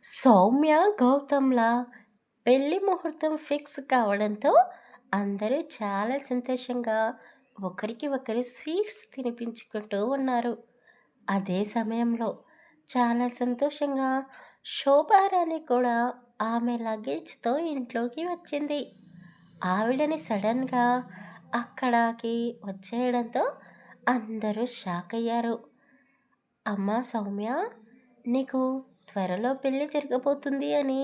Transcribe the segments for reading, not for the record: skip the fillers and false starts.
సౌమ్య, గౌతమ్‌ల పెళ్లి ముహూర్తం ఫిక్స్ కావడంతో అందరూ చాలా సంతోషంగా ఒకరికి ఒకరు స్వీట్స్ తినిపించుకుంటూ ఉన్నారు. అదే సమయంలో చాలా సంతోషంగా శోభారాణి కూడా ఆమె లగేజ్‌తో ఇంట్లోకి వచ్చింది. ఆవిడని సడన్‌గా అక్కడికి వచ్చేయడంతో అందరూ షాక్ అయ్యారు. అమ్మా సౌమ్య, నీకు త్వరలో పెళ్లి జరగబోతుంది అని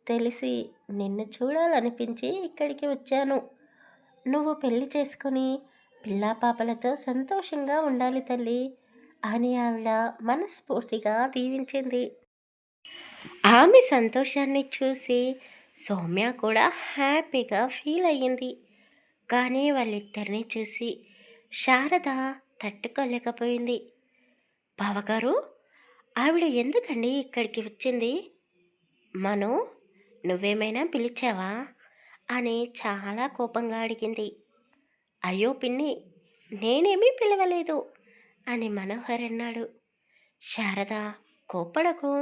తెలిసి నిన్ను చూడాలనిపించి ఇక్కడికి వచ్చాను. నువ్వు పెళ్లి చేసుకొని పిల్లా పాపలతో సంతోషంగా ఉండాలి తల్లి అని ఆవిడ మనస్ఫూర్తిగా దీవించింది. ఆమె సంతోషాన్ని చూసి సౌమ్య కూడా హ్యాపీగా ఫీల్ అయ్యింది. కానీ వాళ్ళిద్దరినీ చూసి శారద తట్టుకోలేకపోయింది. బావగారు, ఆవిడ ఎందుకండి ఇక్కడికి వచ్చింది? మను, నువ్వేమైనా పిలిచావా అని చాలా కోపంగా అడిగింది. అయ్యో పిన్ని, నేనేమీ పిలవలేదు అని మనోహర్ అన్నాడు. శారద, కోప్పడకు.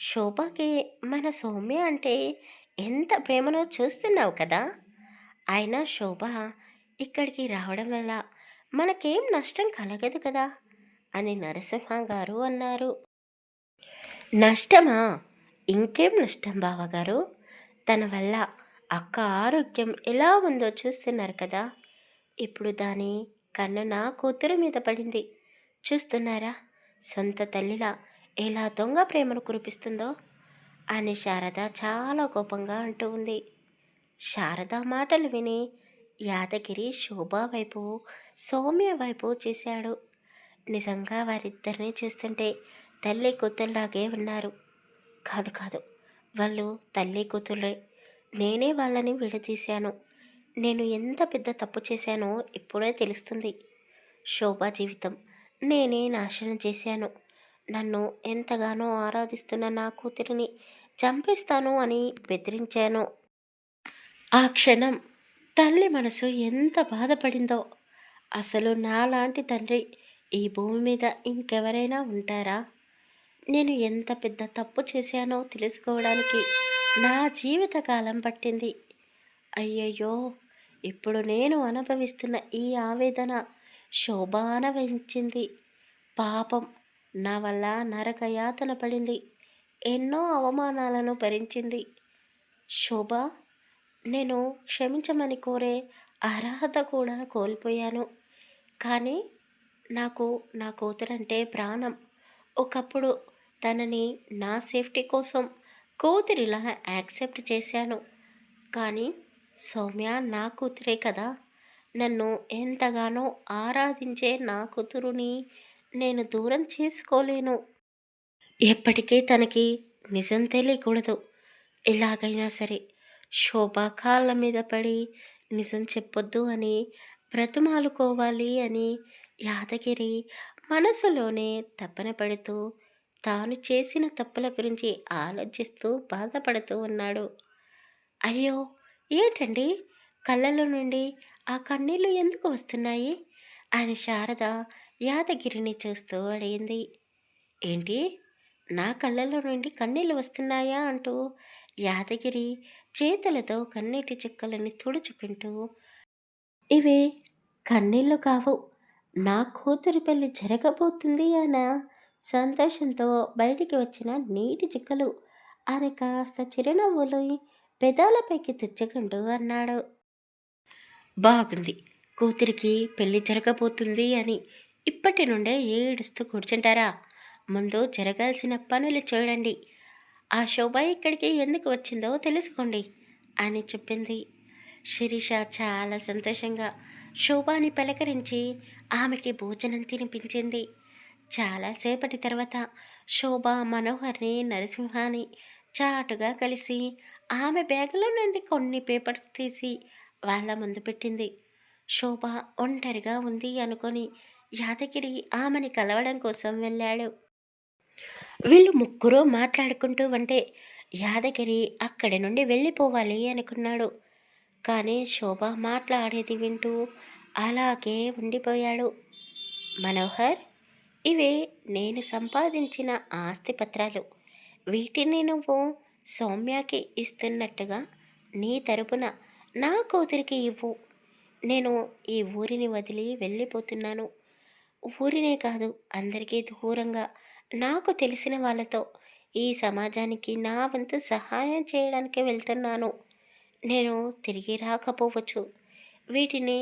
శోభకి మన సౌమ్య అంటే ఎంత ప్రేమనో చూస్తున్నావు కదా. అయినా శోభ ఇక్కడికి రావడం వల్ల మనకేం నష్టం కలగదు కదా అని నరసింహ గారు అన్నారు. నష్టమా? ఇంకేం నష్టం బావగారు? తన వల్ల అక్క ఆరోగ్యం ఎలా ఉందో చూస్తున్నారు కదా. ఇప్పుడు దాని కన్ను నా కూతురు మీద పడింది. చూస్తున్నారా, సొంత తల్లిలా ఎలా దొంగ ప్రేమను కురిపిస్తుందో అని శారద చాలా కోపంగా అంటూ ఉంది. శారద మాటలు విని యాదగిరి శోభ వైపు, సౌమ్య వైపు చూశాడు. నిజంగా వారిద్దరినీ చూస్తుంటే తల్లి కూతురులాగే ఉన్నారు. కాదు కాదు, వాళ్ళు తల్లి కూతుర్రే. నేనే వాళ్ళని విడదీశాను. నేను ఎంత పెద్ద తప్పు చేశానో ఇప్పుడే తెలుస్తుంది. శోభ జీవితం నేనే నాశనం చేశాను. నన్ను ఎంతగానో ఆరాధిస్తున్న నా కూతురిని చంపేస్తాను అని బెదిరించాను. ఆ క్షణం తల్లి మనసు ఎంత బాధపడిందో. అసలు నాలాంటి తండ్రి ఈ భూమి మీద ఇంకెవరైనా ఉంటారా? నేను ఎంత పెద్ద తప్పు చేశానో తెలుసుకోవడానికి నా జీవితకాలం పట్టింది. అయ్యయ్యో, ఇప్పుడు నేను అనుభవిస్తున్న ఈ ఆవేదన శోభ అనుభవించింది. పాపం, నా వల్ల నరక యాతన పడింది. ఎన్నో అవమానాలను భరించింది. శోభ, నేను క్షమించమని కోరే అర్హత కూడా కోల్పోయాను. కానీ నాకు నా కూతురంటే ప్రాణం. ఒకప్పుడు తనని నా సేఫ్టీ కోసం కూతురిలా యాక్సెప్ట్ చేశాను. కానీ సౌమ్య నా కూతురే కదా. నన్ను ఎంతగానో ఆరాధించే నా కూతురుని నేను దూరం చేసుకోలేను. ఎప్పటికీ తనకి నిజం తెలియకూడదు. ఎలాగైనా సరే శోభ కాళ్ళ మీద పడి నిజం చెప్పొద్దు అని బ్రతిమాలుకోవాలి అని యాదగిరి మనసులోనే తపన పడుతూ తాను చేసిన తప్పుల గురించి ఆలోచిస్తూ బాధపడుతూ ఉన్నాడు. అయ్యో, ఏంటండి, కళ్ళలో నుండి ఆ కన్నీళ్ళు ఎందుకు వస్తున్నాయి అని శారద యాదగిరిని చూస్తూ అడిగింది. ఏంటి, నా కళ్ళలో నుండి కన్నీళ్ళు వస్తున్నాయా అంటూ యాదగిరి చేతులతో కన్నీటి చుక్కలని తుడుచుకుంటూ, ఇవి కన్నీళ్ళు కావు, నా కూతురి పెళ్లి జరగబోతుంది అన్న సంతోషంతో బయటికి వచ్చిన నీటి చుక్కలు అని కాస్త చిరునవ్వులు పెదాలపైకి తెచ్చుకుంటూ అన్నాడు. బాగుంది, కూతురికి పెళ్లి జరగబోతుంది అని ఇప్పటి నుండే ఏడుస్తూ కూర్చుంటారా? ముందు జరగాల్సిన పనులు చూడండి. ఆ శోభ ఇక్కడికి ఎందుకు వచ్చిందో తెలుసుకోండి అని చెప్పింది. శిరీష చాలా సంతోషంగా శోభాని పలకరించి ఆమెకి భోజనం తినిపించింది. చాలాసేపటి తర్వాత శోభ మనోహర్ని, నరసింహాని చాటుగా కలిసి ఆమె బ్యాగులో నుండి కొన్ని పేపర్స్ తీసి వాళ్ళ ముందు పెట్టింది. శోభ ఒంటరిగా ఉంది అనుకొని యాదగిరి ఆమెని కలవడం కోసం వెళ్ళాడు. వీళ్ళు ముగ్గురు మాట్లాడుకుంటూ ఉంటే యాదగిరి అక్కడి నుండి వెళ్ళిపోవాలి అనుకున్నాడు. కానీ శోభ మాట్లాడేది వింటూ అలాగే ఉండిపోయాడు. మనోహర్, ఇవే నేను సంపాదించిన ఆస్తి పత్రాలు. వీటిని నువ్వు సౌమ్యకి ఇస్తున్నట్టుగా నీ తరపున నా కూతురికి ఇవ్వు. నేను ఈ ఊరిని వదిలి వెళ్ళిపోతున్నాను. ఊరినే కాదు, అందరికీ దూరంగా నాకు తెలిసిన వాళ్ళతో ఈ సమాజానికి నా వంతు సహాయం చేయడానికి వెళ్తున్నాను. నేను తిరిగి రాకపోవచ్చు. వీటిని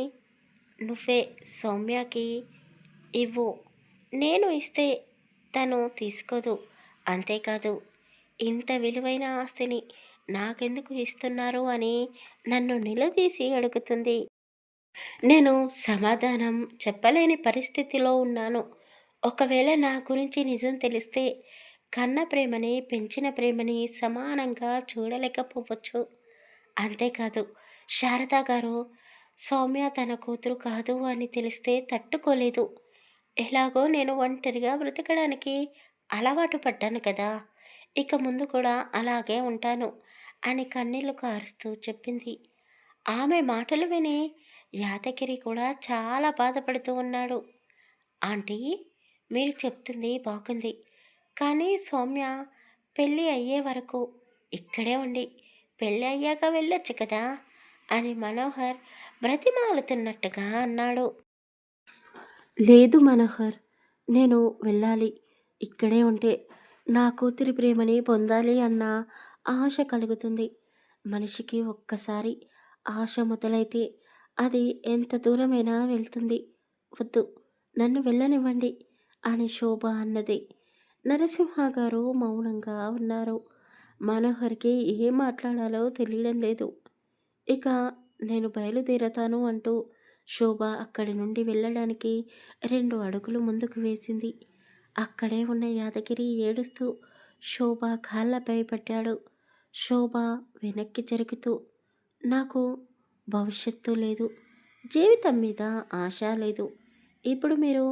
నువ్వే సౌమ్యకి ఇవ్వు. నేను ఇస్తే తను తీసుకోదు. అంతేకాదు, ఇంత విలువైన ఆస్తిని నాకెందుకు ఇస్తున్నారు అని నన్ను నిలదీసి అడుగుతుంది. నేను సమాధానం చెప్పలేని పరిస్థితిలో ఉన్నాను. ఒకవేళ నా గురించి నిజం తెలిస్తే కన్న ప్రేమని, పెంచిన ప్రేమని సమానంగా చూడలేకపోవచ్చు. అంతేకాదు, శారద గారు సౌమ్య తన కూతురు కాదు అని తెలిస్తే తట్టుకోలేదు. ఎలాగో నేను ఒంటరిగా బ్రతకడానికి అలవాటు పడ్డాను కదా, ఇక ముందు కూడా అలాగే ఉంటాను అని కన్నీళ్లు కారుస్తూ చెప్పింది. ఆమె మాటలు విని యాదగిరి కూడా చాలా బాధపడుతూ ఉన్నాడు. ఆంటీ, మీరు చెప్తుంది బాగుంది, కానీ సౌమ్య పెళ్ళి అయ్యే వరకు ఇక్కడే ఉండి పెళ్ళి అయ్యాక వెళ్ళొచ్చు కదా అని మనోహర్ బ్రతిమాలుతున్నట్టుగా అన్నాడు. లేదు మనోహర్, నేను వెళ్ళాలి. ఇక్కడే ఉంటే నా కూతురి ప్రేమని పొందాలి అన్న ఆశ కలుగుతుంది. మనిషికి ఒక్కసారి ఆశ మొదలైతే అది ఎంత దూరమైనా వెళ్తుంది. వద్దు, నన్ను వెళ్ళనివ్వండి అని శోభ అన్నది. నరసింహ గారు మౌనంగా ఉన్నారు. మనోహర్కి ఏం మాట్లాడాలో తెలియడం లేదు. ఇక నేను బయలుదేరతాను అంటూ శోభ అక్కడి నుండి వెళ్ళడానికి 2 అడుగులు ముందుకు వేసింది. అక్కడే ఉన్న యాదగిరి ఏడుస్తూ శోభ కాళ్ళపై పట్టాడు. శోభ వెనక్కి జరుగుతూ, నాకు భవిష్యత్తు లేదు, జీవితం మీద ఆశ లేదు. ఇప్పుడు మీరు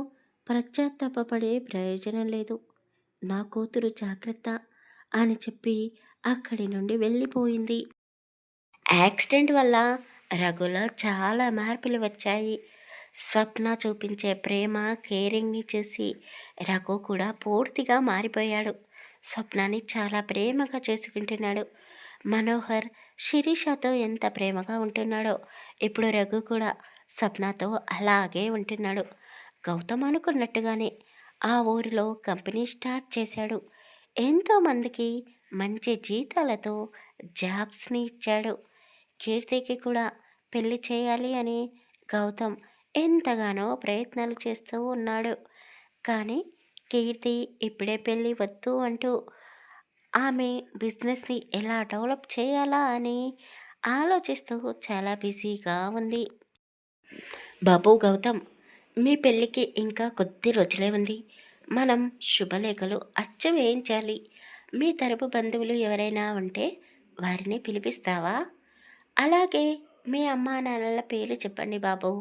పశ్చాత్తాపపడే ప్రయోజనం లేదు. నా కూతురు జాగ్రత్త అని చెప్పి అక్కడి నుండి వెళ్ళిపోయింది. యాక్సిడెంట్ వల్ల రఘులో చాలా మార్పులు వచ్చాయి. స్వప్న చూపించే ప్రేమ, కేరింగ్ని చూసి రఘు కూడా పూర్తిగా మారిపోయాడు. స్వప్నాన్ని చాలా ప్రేమగా చేసుకుంటున్నాడు. మనోహర్ శిరీషతో ఎంత ప్రేమగా ఉంటున్నాడో ఇప్పుడు రఘు కూడా స్వప్నతో అలాగే ఉంటున్నాడు. గౌతమ్ అనుకున్నట్టుగానే ఆ ఊరిలో కంపెనీ స్టార్ట్ చేశాడు. ఎంతోమందికి మంచి జీతాలతో జాబ్స్ని ఇచ్చాడు. కీర్తికి కూడా పెళ్లి చేయాలి అని గౌతమ్ ఎంతగానో ప్రయత్నాలు చేస్తూ ఉన్నాడు. కానీ కీర్తి ఇప్పుడే పెళ్ళి వద్దు అంటూ ఆమె బిజినెస్ని ఎలా డెవలప్ చేయాలా అని ఆలోచిస్తూ చాలా బిజీగా ఉంది. బాబు గౌతమ్, మీ పెళ్ళికి ఇంకా కొద్ది రోజులే ఉంది. మనం శుభలేఖలు అచ్చు వేయించాలి. మీ తరపు బంధువులు ఎవరైనా ఉంటే వారిని పిలిపిస్తావా? అలాగే మీ అమ్మా నాన్నల పేర్లు చెప్పండి బాబు.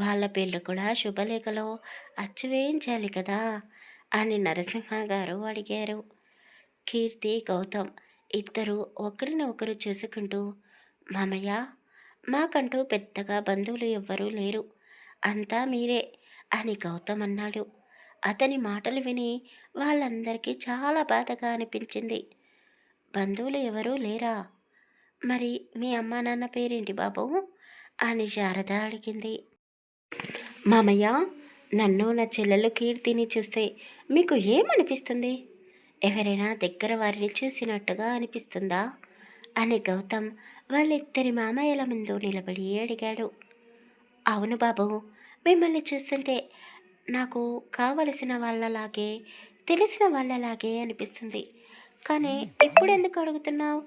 వాళ్ళ పేర్లు కూడా శుభలేఖలో అచ్చు వేయించాలి కదా అని నరసింహ గారు అడిగారు. కీర్తి, గౌతమ్ ఇద్దరు ఒకరిని ఒకరు చూసుకుంటూ, మామయ్య, మాకంటూ పెద్దగా బంధువులు ఎవ్వరూ లేరు, అంతా మీరే అని గౌతమ్ అన్నాడు. అతని మాటలు విని వాళ్ళందరికీ చాలా బాధగా అనిపించింది. బంధువులు ఎవరూ లేరా? మరి మీ అమ్మా నాన్న పేరేంటి బాబు అని శారద అడిగింది. మామయ్య, నన్ను నా చెల్లెలు కీర్తిని చూస్తే మీకు ఏమనిపిస్తుంది? ఎవరైనా దగ్గర వారిని చూసినట్టుగా అనిపిస్తుందా అని గౌతమ్ వాళ్ళిద్దరి మామయ్యల ముందు నిలబడి అడిగాడు. అవును బాబు, మిమ్మల్ని చూస్తుంటే నాకు కావలసిన వాళ్ళలాగే, తెలిసిన వాళ్ళలాగే అనిపిస్తుంది. కానీ ఇప్పుడు ఎందుకు అడుగుతున్నావు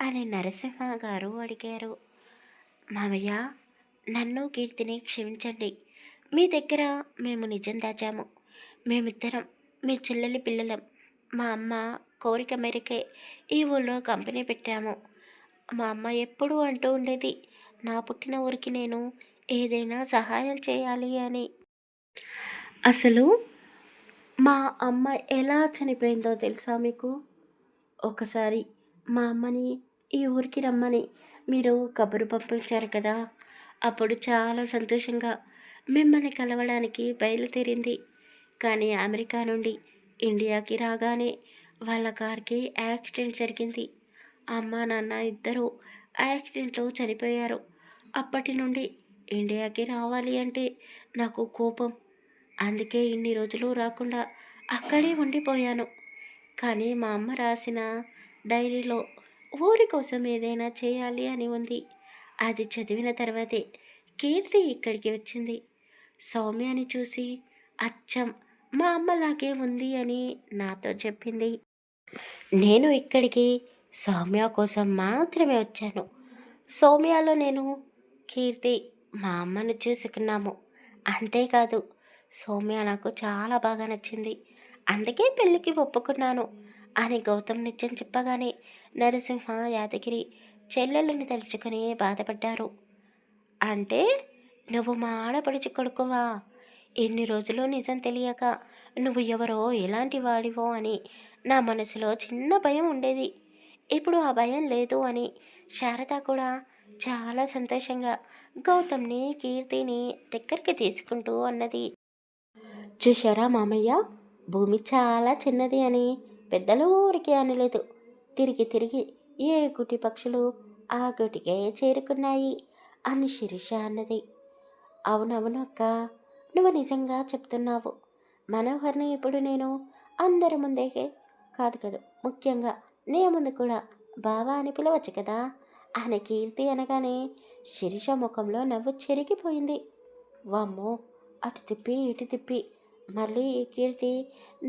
అని నరసింహ గారు అడిగారు. మామయ్య, నన్ను కీర్తిని క్షమించండి. మీ దగ్గర మేము నిజం దాచాము. మేమిద్దరం మీ చెల్లెలి పిల్లలం. మా అమ్మ కోరిక మేరకే ఈ ఊళ్ళో కంపెనీ పెట్టాము. మా అమ్మ ఎప్పుడూ అంటూ ఉండేది, నా పుట్టిన ఊరికి నేను ఏదైనా సహాయం చేయాలి అని. అసలు మా అమ్మ ఎలా చనిపోయిందో తెలుసా మీకు? ఒకసారి మా అమ్మని ఈ ఊరికి రమ్మని మీరు కబురు పంపించారు కదా, అప్పుడు చాలా సంతోషంగా మిమ్మల్ని కలవడానికి బయలుదేరింది. కానీ అమెరికా నుండి ఇండియాకి రాగానే వాళ్ళ కార్కి యాక్సిడెంట్ జరిగింది. అమ్మ నాన్న ఇద్దరూ యాక్సిడెంట్లో చనిపోయారు. అప్పటి నుండి ఇండియాకి రావాలి అంటే నాకు కోపం. అందుకే ఇన్ని రోజులు రాకుండా అక్కడే ఉండిపోయాను. కానీ మా అమ్మ రాసిన డైరీలో ఊరి కోసం ఏదైనా చేయాలి అని ఉంది. అది చదివిన తర్వాతే కీర్తి ఇక్కడికి వచ్చింది. సౌమ్యని చూసి అచ్చం మా అమ్మలాగే ఉంది అని నాతో చెప్పింది. నేను ఇక్కడికి సౌమ్య కోసం మాత్రమే వచ్చాను. సౌమ్యలో నేను కీర్తి మా అమ్మను చూసుకున్నాము. అంతేకాదు సౌమ్య నాకు చాలా బాగా నచ్చింది. అందుకే పెళ్ళికి ఒప్పుకున్నాను అని గౌతమ్ నిత్యం చెప్పగానే నరసింహ యాదగిరి చెల్లెళ్ళని తలుచుకుని బాధపడ్డారు. అంటే నువ్వు మా ఆడపడుచు కొడుకువా? ఎన్ని రోజులు నిజం తెలియక నువ్వు ఎవరో ఎలాంటి వాడివో అని నా మనసులో చిన్న భయం ఉండేది. ఇప్పుడు ఆ భయం లేదు అని శారద కూడా చాలా సంతోషంగా గౌతమ్ని కీర్తిని దగ్గరికి తీసుకుంటూ అన్నది. చూశారా మామయ్య, భూమి చాలా చిన్నది అని పెద్దలు ఊరికే అనలేదు. తిరిగి తిరిగి ఏ గుటి పక్షులు ఆ గుటికే చేరుకున్నాయి అని శిరీష అన్నది. అవునవును అక్క, నువ్వు నిజంగా చెప్తున్నావు. మనోహర్ని ఇప్పుడు నేను అందరి ముందే కాదు కదా, ముఖ్యంగా నీ ముందు కూడా బావా అని పిలవచ్చు కదా అని కీర్తి అనగానే శిరీష ముఖంలో నవ్వు చెరిగిపోయింది. వామ్మో, అటు తిప్పి ఇటు తిప్పి మళ్ళీ కీర్తి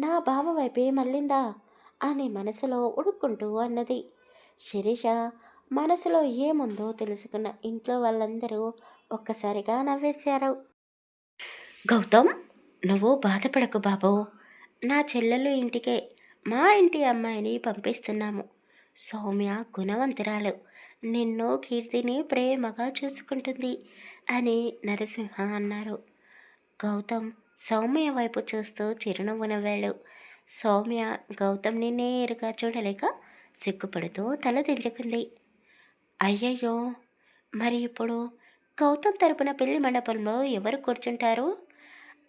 నా బావ వైపే మళ్ళిందా అని మనసులో ఉడుక్కుంటూ అన్నది. శిరీష మనసులో ఏముందో తెలుసుకున్న ఇంట్లో వాళ్ళందరూ ఒక్కసారిగా నవ్వేశారు. గౌతమ్, నువ్వు బాధపడకు బాబు. నా చెల్లెలు ఇంటికే మా ఇంటి అమ్మాయిని పంపిస్తున్నాము. సౌమ్య గుణవంతురాలు, నిన్ను కీర్తిని ప్రేమగా చూసుకుంటుంది అని నరసింహ అన్నారు. గౌతమ్ సౌమ్య వైపు చూస్తూ చిరునవ్వు నవ్వాడు. సౌమ్య గౌతమ్ని నేరుగా చూడలేక సిగ్గుపడుతూ తల దించుకుంది. అయ్యయ్యో, మరి ఇప్పుడు గౌతమ్ తరపున పెళ్లి మండపంలో ఎవరు కూర్చుంటారు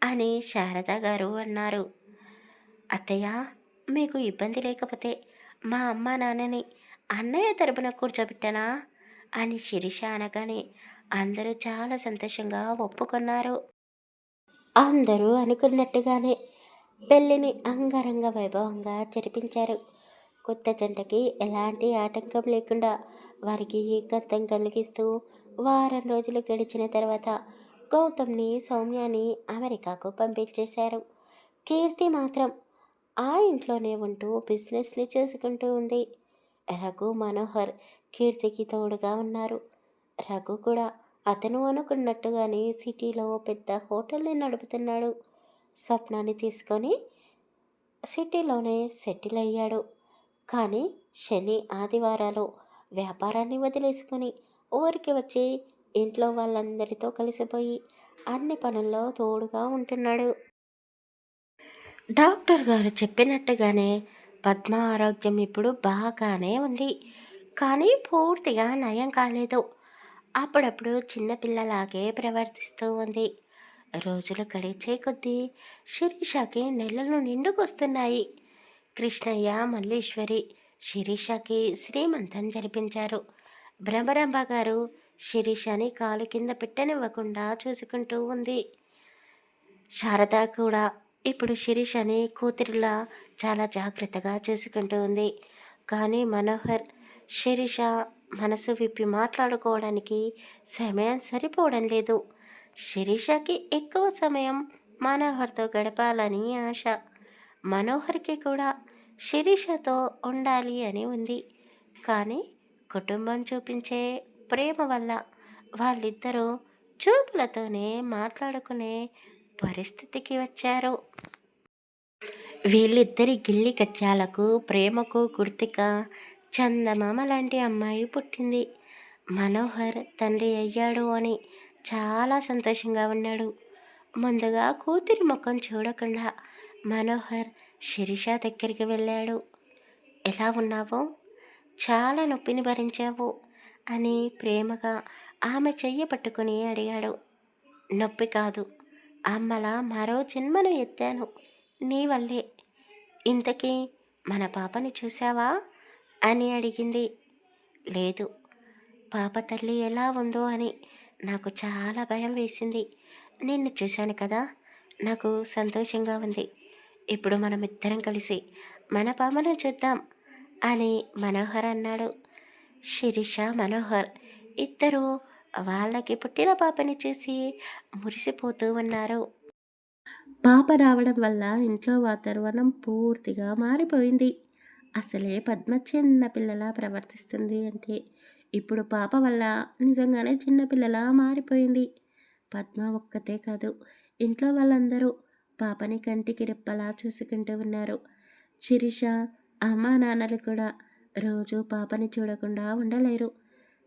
అని శారద గారు అన్నారు. అత్తయ్య, మీకు ఇబ్బంది లేకపోతే మా అమ్మ నాన్నని అన్నయ్య తరపున కూర్చోబెట్టానా అని శిరీష అనగానే అందరూ చాలా సంతోషంగా ఒప్పుకున్నారు. అందరూ అనుకున్నట్టుగానే పెళ్ళిని అంగరంగ వైభవంగా జరిపించారు. కొత్త జంటకి ఎలాంటి ఆటంకం లేకుండా వారికి ఏకాంతం కలిగిస్తూ వారం రోజులు గడిచిన తర్వాత గౌతమ్ని సౌమ్యాని అమెరికాకు పంపించేశారు. కీర్తి మాత్రం ఆ ఇంట్లోనే ఉంటూ బిజినెస్ని చేసుకుంటూ ఉంది. రఘు, మనోహర్ కీర్తికి తోడుగా ఉన్నారు. రఘు కూడా అతను అనుకున్నట్టుగానే సిటీలో పెద్ద హోటల్ని నడుపుతున్నాడు. స్వప్నాన్ని తీసుకొని సిటీలోనే సెటిల్ అయ్యాడు. కానీ శని ఆదివారాలు వ్యాపారాన్ని వదిలేసుకొని ఊరికి వచ్చి ఇంట్లో వాళ్ళందరితో కలిసిపోయి అన్ని పనుల్లో తోడుగా ఉంటున్నాడు. డాక్టర్ గారు చెప్పినట్టుగానే పద్మ ఆరోగ్యం ఇప్పుడు బాగానే ఉంది. కానీ పూర్తిగా నయం కాలేదు. అప్పుడప్పుడు చిన్నపిల్లలాగే ప్రవర్తిస్తూ ఉంది. రోజులు గడిచే కొద్దీ శిరీషకి నెలలు నిండుకొస్తున్నాయి. కృష్ణయ్య, మల్లీశ్వరి శిరీషకి శ్రీమంతం జరిపించారు. భ్రమరంభ గారు శిరీషని కాలు కింద పెట్టనివ్వకుండా చూసుకుంటూ ఉంది. శారద కూడా ఇప్పుడు శిరీషని కూతురిలా చాలా జాగ్రత్తగా చూసుకుంటూ ఉంది. కానీ మనోహర్, శిరీష మనసు విప్పి మాట్లాడుకోవడానికి సమయం సరిపోవడం లేదు. శిరీషకి ఎక్కువ సమయం మనోహర్తో గడపాలని ఆశ. మనోహర్కి కూడా శిరీషతో ఉండాలి అని ఉంది. కానీ కుటుంబం చూపించే ప్రేమ వల్ల వాళ్ళిద్దరూ చూపులతోనే మాట్లాడుకునే పరిస్థితికి వచ్చారు. వీళ్ళిద్దరి గిల్లి కచ్చాలకు ప్రేమకు గుర్తుగా చందమామ లాంటి అమ్మాయి పుట్టింది. మనోహర్ తండ్రి అయ్యాడు అని చాలా సంతోషంగా ఉన్నాడు. ముందుగా కూతురి ముఖం చూడకుండా మనోహర్ శిరీష దగ్గరికి వెళ్ళాడు. ఎలా ఉన్నావు? చాలా నొప్పిని భరించావు అని ప్రేమగా ఆమె చెయ్యి పట్టుకుని అడిగాడు. నొప్పి కాదు, అమ్మలా మరో జన్మను ఎత్తాను నీ వల్లే. ఇంతకీ మన పాపని చూసావా అని అడిగింది. లేదు, పాప తల్లి ఎలా ఉందో అని నాకు చాలా భయం వేసింది. నిన్ను చూశాను కదా, నాకు సంతోషంగా ఉంది. ఇప్పుడు మనమిద్దరం కలిసి మన పాపను చూద్దాం అని మనోహర్ అన్నాడు. శిరీష, మనోహర్ ఇద్దరూ వాళ్ళకి పుట్టిన పాపని చూసి మురిసిపోతూ ఉన్నారు. పాప రావడం వల్ల ఇంట్లో వాతావరణం పూర్తిగా మారిపోయింది. అసలే పద్మ చిన్న పిల్లలా ప్రవర్తిస్తుంది అంటే ఇప్పుడు పాప వల్ల నిజంగానే చిన్నపిల్లలా మారిపోయింది. పద్మ ఒక్కతే కాదు, ఇంట్లో వాళ్ళందరూ పాపని కంటికి రెప్పలా చూసుకుంటూ ఉన్నారు. శిరీష అమ్మా నాన్నలు కూడా రోజు పాపని చూడకుండా ఉండలేరు.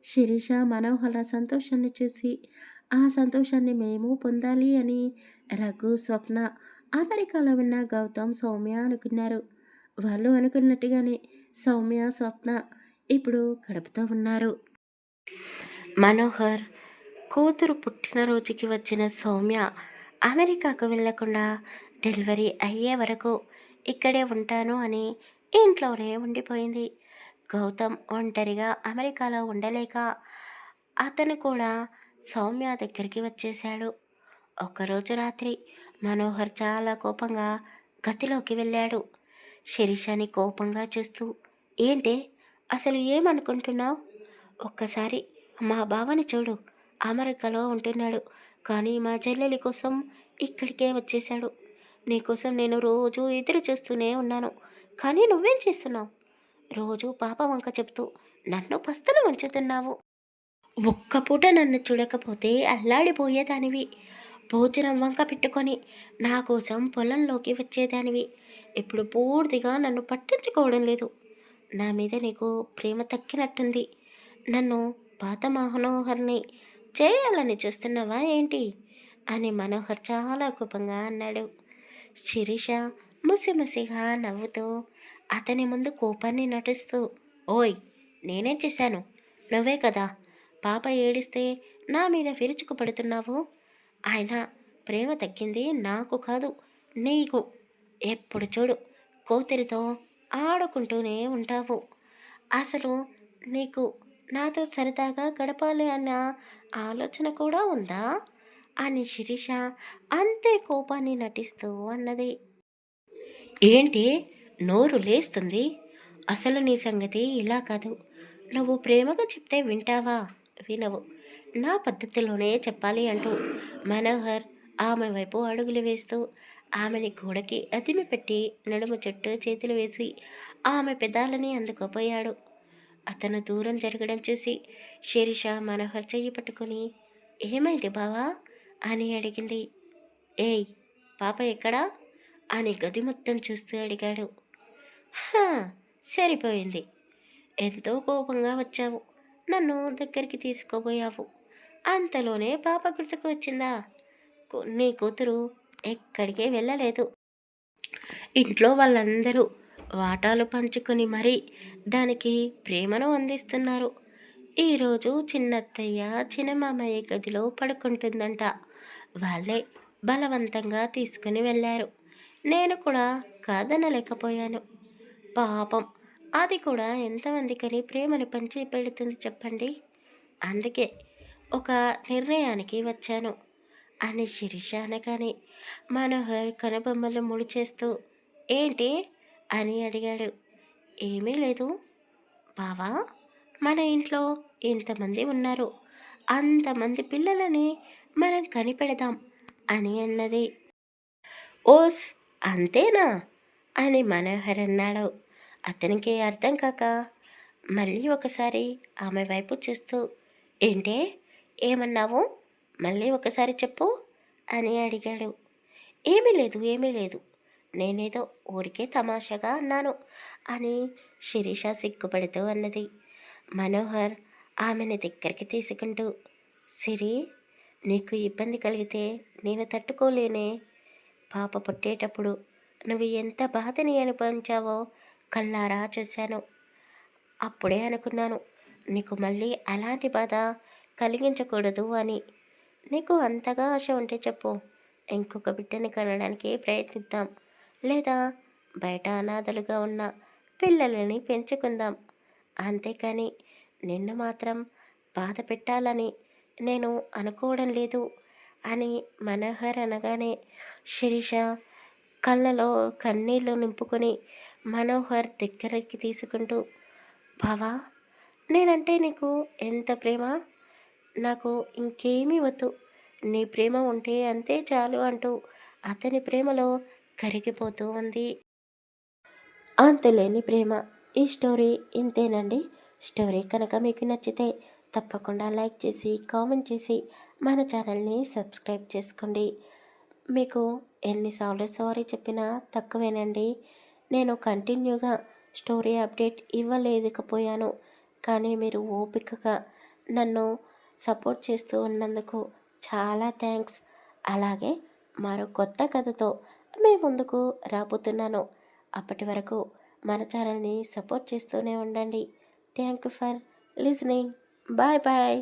శిరీష మనోహర సంతోషాన్ని చూసి ఆ సంతోషాన్ని మేము పొందాలి అని రఘు, స్వప్న, అమెరికాలో ఉన్న గౌతమ్, సౌమ్య అనుకున్నారు. వాళ్ళు అనుకున్నట్టుగానే సౌమ్య, స్వప్న ఇప్పుడు గడుపుతూ ఉన్నారు. మనోహర్ కూతురు పుట్టినరోజుకి వచ్చిన సౌమ్య అమెరికాకు వెళ్ళకుండా డెలివరీ అయ్యే వరకు ఇక్కడే ఉంటాను అని ఇంట్లోనే ఉండిపోయింది. గౌతమ్ ఒంటరిగా అమెరికాలో ఉండలేక అతను కూడా సౌమ్య దగ్గరికి వచ్చేశాడు. ఒకరోజు రాత్రి మనోహర్ చాలా కోపంగా గదిలోకి వెళ్ళాడు. శిరీషని కోపంగా చూస్తూ, ఏంటి అసలు ఏమనుకుంటున్నావు? ఒక్కసారి మా బావని చూడు, అమెరికాలో ఉంటున్నాడు, కానీ మా చెల్లెలి కోసం ఇక్కడికే వచ్చేశాడు. నీకోసం నేను రోజు ఎదురు చూస్తూనే ఉన్నాను, కానీ నువ్వేం చేస్తున్నావు? రోజు పాప వంక చెప్తూ నన్ను పస్తులు ఉంచుతున్నావు. ఒక్క పూట నన్ను చూడకపోతే అల్లాడిపోయేదానివి. భోజనం వంక పెట్టుకొని నా కోసం పొలంలోకి వచ్చేదానివి. ఇప్పుడు పూర్తిగా నన్ను పట్టించుకోవడం లేదు. నా మీద నీకు ప్రేమ తక్కినట్టుంది. నన్ను పాత మనోహర్ని చేయాలని చూస్తున్నావా ఏంటి అని మనోహర్ చాలా కోపంగా అన్నాడు. శిరీష ముసిముసిగా నవ్వుతూ అతని ముందు కోపాన్ని నటిస్తూ, ఓయ్, నేనేం చేశాను? నువ్వే కదా పాప ఏడిస్తే నా మీద విరుచుకుపడుతున్నావు. ఆయన ప్రేమ తగ్గింది నాకు కాదు, నీకు. ఎప్పుడు చూడు కూతురితో ఆడుకుంటూనే ఉంటావు. అసలు నీకు నాతో సరదాగా గడపాలి అన్న ఆలోచన కూడా ఉందా అని శిరీష అంతే కోపాన్ని నటిస్తూ అన్నది. ఏంటి నోరు లేస్తుంది? అసలు నీ సంగతి ఇలా కాదు. నువ్వు ప్రేమగా చెప్తే వింటావా? వినవు. నా పద్ధతిలోనే చెప్పాలి అంటూ మనోహర్ ఆమె వైపు అడుగులు వేస్తూ ఆమెని గోడకి అదిమి పెట్టి నడుము చుట్టూ చేతులు వేసి ఆమె పెదాలని అందుకోపోయాడు. అతను దూరం జరగడం చూసి శిరీష మనోహర్ చెయ్యి పట్టుకుని, ఏమైంది బావా అని అడిగింది. ఏయ్, పాప ఎక్కడా అని గది మొత్తం చూస్తూ అడిగాడు. హా, సరిపోయింది. ఎంతో కోపంగా వచ్చావు, నన్ను దగ్గరికి తీసుకోబోయావు. అంతలోనే పాప గుర్తుకు వచ్చిందా? నీ కూతురు ఎక్కడికే వెళ్ళలేదు. ఇంట్లో వాళ్ళందరూ వాటాలు పంచుకొని మరీ దానికి ప్రేమను అందిస్తున్నారు. ఈరోజు చిన్నత్తయ్య చిన్నమామయ్య గదిలో పడుకుంటుందంట. వాళ్ళే బలవంతంగా తీసుకుని వెళ్ళారు. నేను కూడా కాదనలేకపోయాను. పాపం, అది కూడా ఎంతమందికని ప్రేమను పంచి పెడుతుంది చెప్పండి. అందుకే ఒక నిర్ణయానికి వచ్చాను అని శిరీష అనగానే మనోహర్ కనుబొమ్మలు ముడిచేస్తూ, ఏంటి అని అడిగాడు. ఏమీ లేదు బావా, మన ఇంట్లో ఎంతమంది ఉన్నారు, అంతమంది పిల్లలని మనం కనిపెడదాం అని అన్నది. ఓస్, అంతేనా అని మనోహర్ అన్నాడు. అతనికి అర్థం కాక మళ్ళీ ఒకసారి ఆమె వైపు చూస్తూ, ఏంటే, ఏమన్నావు? మళ్ళీ ఒకసారి చెప్పు అని అడిగాడు. ఏమీ లేదు, ఏమీ లేదు, నేనేదో ఊరికే తమాషాగా అన్నాను అని శిరీష సిగ్గుపడుతూ అన్నది. మనోహర్ ఆమెను దగ్గరికి తీసుకుంటూ, సిరి, నీకు ఇబ్బంది కలిగితే నేను తట్టుకోలేనే. పాప పుట్టేటప్పుడు నువ్వు ఎంత బాధని అనుభవించావో కళ్ళారా చూశాను. అప్పుడే అనుకున్నాను నీకు మళ్ళీ అలాంటి బాధ కలిగించకూడదు అని. నీకు అంతగా ఆశ ఉంటే చెప్పు, ఇంకొక బిడ్డని కనడానికి ప్రయత్నిద్దాం. లేదా బయట అనాథలుగా ఉన్న పిల్లలని పెంచుకుందాం. అంతేకాని నిన్ను మాత్రం బాధ పెట్టాలని నేను అనుకోవడం లేదు అని మనోహర్ అనగానే శిరీష కళ్ళలో కన్నీళ్లు నింపుకొని మనోహర్ దగ్గరికి తీసుకుంటూ, బావా, నేనంటే నీకు ఎంత ప్రేమ, నాకు ఇంకేమీ వద్దు, నీ ప్రేమ ఉంటే అంతే చాలు అంటూ అతని ప్రేమలో కరిగిపోతూ ఉంది. అంతులేని ప్రేమ. ఈ స్టోరీ ఇంతేనండి. స్టోరీ కనుక మీకు నచ్చితే తప్పకుండా లైక్ చేసి కామెంట్ చేసి మన ఛానల్ని సబ్స్క్రైబ్ చేసుకోండి. మీకు ఎన్నిసార్లు సారీ చెప్పినా తక్కువేనండి. నేను కంటిన్యూగా స్టోరీ అప్డేట్ ఇవ్వలేకపోయాను, కానీ మీరు ఓపికగా నన్ను సపోర్ట్ చేస్తూ ఉన్నందుకు చాలా థ్యాంక్స్. అలాగే మరో కొత్త కథతో మీ ముందుకు రాబోతున్నాను. అప్పటి వరకు మన ఛానల్ని సపోర్ట్ చేస్తూనే ఉండండి. Thank you for listening. Bye bye.